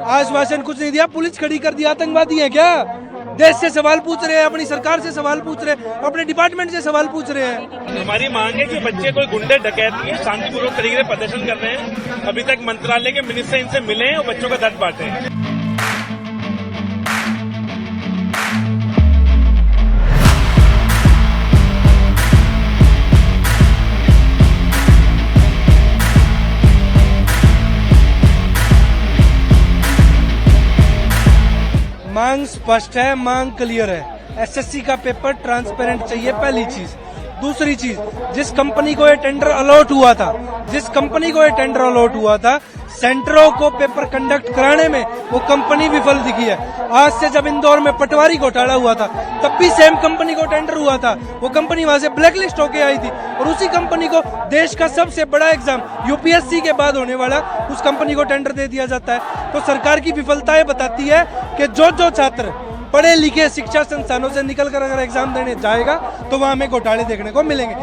आश्वासन कुछ नहीं दिया, पुलिस खड़ी कर दिया। आतंकवादी है क्या? देश से सवाल पूछ रहे हैं, अपनी सरकार से सवाल पूछ रहे हैं, अपने डिपार्टमेंट से सवाल पूछ रहे हैं। हमारी मांग है कि बच्चे कोई गुंडे डकैत नहीं है, शांतिपूर्वक तरीके से प्रदर्शन कर रहे हैं। अभी तक मंत्रालय के मिनिस्टर इनसे मिले हैं और बच्चों का दर्द बांटे। मांग स्पष्ट है, मांग क्लियर है। एसएससी का पेपर ट्रांसपेरेंट चाहिए, पहली चीज। दूसरी चीज, जिस कंपनी को ये टेंडर अलॉट हुआ था, सेंटरों को पेपर कंडक्ट कराने में वो कंपनी विफल दिखी है। आज से जब इंदौर में पटवारी घोटाला हुआ था, तब भी सेम कंपनी को टेंडर हुआ था, वो कंपनी वहां से ब्लैकलिस्ट होके आई थी, और उसी कंपनी को देश का सबसे बड़ा एग्जाम यूपीएससी के बाद होने वाला, उस कंपनी को टेंडर दे दिया जाता है। तो सरकार की विफलताएं बताती है कि जो छात्र पढ़े लिखे शिक्षा संस्थानों से निकलकर अगर एग्जाम देने जाएगा तो वहां हमें घोटाले देखने को मिलेंगे।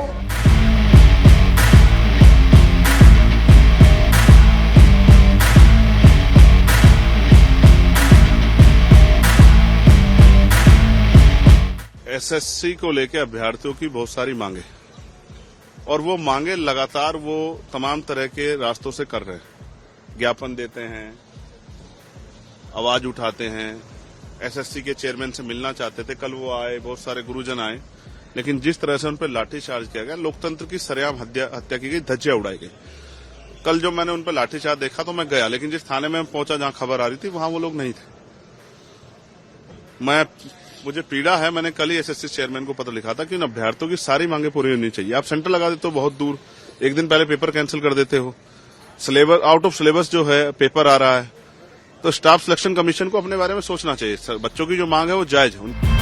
एसएससी को लेकर अभ्यर्थियों की बहुत सारी मांगे, और वो मांगे लगातार वो तमाम तरह के रास्तों से कर रहे हैं। ज्ञापन देते हैं, आवाज उठाते हैं, एसएससी के चेयरमैन से मिलना चाहते थे, कल वो आए, बहुत सारे गुरुजन आए, लेकिन जिस तरह से उन पर लाठीचार्ज किया गया, लोकतंत्र की सरेआम हत्या की गई, धज्जियां उड़ाई गई। कल जो मैंने उन पर लाठीचार्ज देखा तो मैं गया, लेकिन जिस थाने में पहुंचा जहां खबर आ रही थी वहां वो लोग नहीं थे। मुझे पीड़ा है, मैंने कल ही एसएससी चेयरमैन को पत्र लिखा था कि उन अभ्यर्थियों की सारी मांगे पूरी होनी चाहिए। आप सेंटर लगा देते हो बहुत दूर, एक दिन पहले पेपर कैंसिल कर देते हो, सिलेबस आउट ऑफ सिलेबस जो है पेपर आ रहा है, तो स्टाफ सिलेक्शन कमीशन को अपने बारे में सोचना चाहिए। बच्चों की जो मांग है वो जायज है।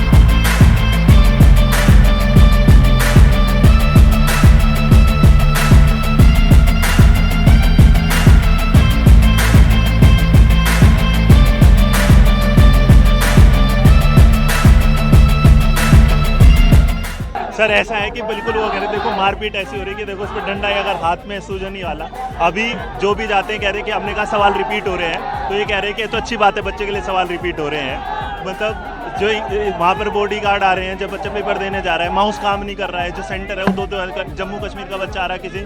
सर ऐसा है कि बिल्कुल वो कह रहे, देखो मारपीट ऐसी हो रही है कि देखो उस पर डंडा है, अगर हाथ में सूजन ही वाला। अभी जो भी जाते हैं कह रहे हैं कि हमने कहा सवाल रिपीट हो रहे हैं, तो ये कह रहे हैं कि तो अच्छी बात है, बच्चे के लिए सवाल रिपीट हो रहे हैं। मतलब जो वहाँ पर बॉडी गार्ड आ रहे हैं, जब बच्चा पेपर देने जा रहा है, माउस काम नहीं कर रहा है, जो सेंटर है वो दो जम्मू कश्मीर का बच्चा आ रहा है, किसी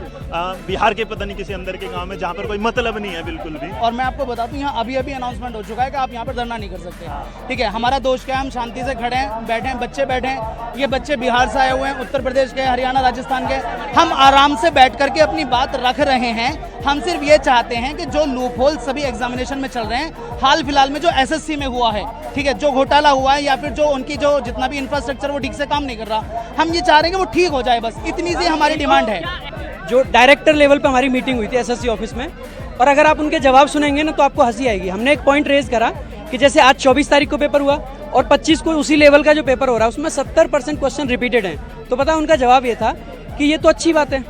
बिहार के पता नहीं किसी अंदर के गांव में, जहाँ पर कोई मतलब नहीं है बिल्कुल भी। और मैं आपको बता दूं, यहाँ अभी अनाउंसमेंट हो चुका है कि आप यहाँ पर धरना नहीं कर सकते। ठीक है, हमारा दोष क्या है, हम शांति से खड़े हैं, बैठे हैं, बच्चे बैठे हैं। ये बच्चे बिहार से आए हुए हैं, उत्तर प्रदेश के, हरियाणा, राजस्थान के। हम आराम से बैठ करके अपनी बात रख रहे हैं। हम सिर्फ ये चाहते हैं कि जो लूप होल सभी एग्जामिनेशन में चल रहे हैं, हाल फिलहाल में जो एसएससी में हुआ है, ठीक है, जो घोटाला हुआ है, या फिर जो उनकी जो जितना भी इंफ्रास्ट्रक्चर वो ठीक से काम नहीं कर रहा, हम ये चाह रहे हैं कि वो ठीक हो जाए, बस इतनी सी हमारी डिमांड है। जो डायरेक्टर लेवल पे हमारी मीटिंग हुई थी एसएससी ऑफिस में, और अगर आप उनके जवाब सुनेंगे ना तो आपको हंसी आएगी। हमने एक पॉइंट रेज करा कि जैसे आज 24 तारीख को पेपर हुआ और 25 को उसी लेवल का जो पेपर हो रहा है उसमें 70% क्वेश्चन रिपीटेड हैं। तो पता उनका जवाब ये था कि ये तो अच्छी बात है,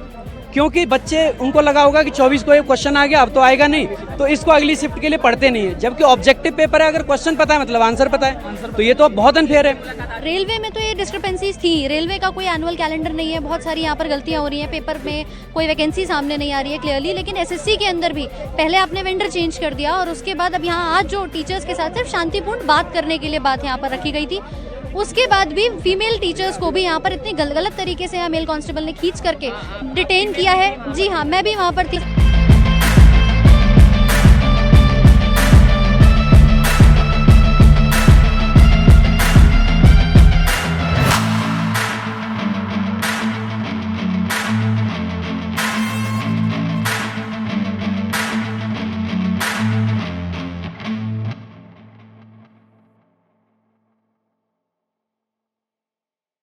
क्योंकि बच्चे उनको लगा होगा कि 24 को ये क्वेश्चन आ गया, अब तो आएगा नहीं, तो इसको अगली शिफ्ट के लिए पढ़ते नहीं है। जबकि ऑब्जेक्टिव पेपर है, अगर क्वेश्चन पता है मतलब आंसर पता है, तो ये तो बहुत अनफेयर है। रेलवे में तो ये डिस्क्रिपेंसीज थी, रेलवे का कोई एनुअल कैलेंडर नहीं है, बहुत सारी यहाँ पर गलतियाँ हो रही हैं, पेपर में कोई वैकेंसी सामने नहीं आ रही है क्लियरली। लेकिन एसएससी के अंदर भी पहले आपने वेंडर चेंज कर दिया, और उसके बाद अब यहाँ आज जो टीचर्स के साथ सिर्फ शांतिपूर्ण बात करने के लिए बात यहाँ पर रखी गई थी, उसके बाद भी फीमेल टीचर्स को भी यहाँ पर इतनी गलत तरीके से मेल कांस्टेबल ने खींच करके डिटेन किया है। जी हाँ, मैं भी वहाँ पर थी।